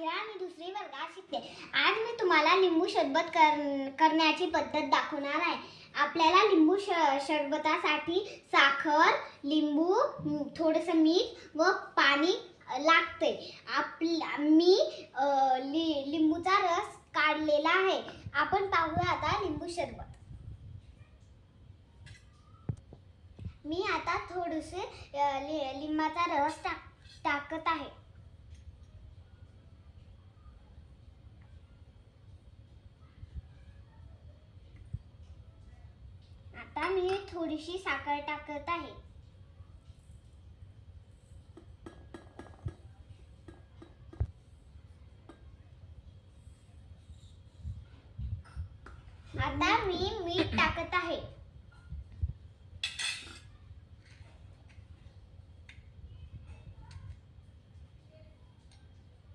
माहिरा मी दुसरी वर्गात शिकते. आज मी तुम्हाला लिंबू सरबत करण्याची पद्धत दाखवणार आहे. आपल्याला लिंबू सरबतासाठी साखर, लिंबू, थोडंसं मीठ व पाणी लागते. मी लिंबूचा रस काढलेला आहे. आपण पाहूया आता लिंबू सरबत. मी आता थोडेसे लिंबाचा रस टाकत आहे. आता मी थोडीशी साखर टाकत आहे. आता मी मीठ टाकत आहे.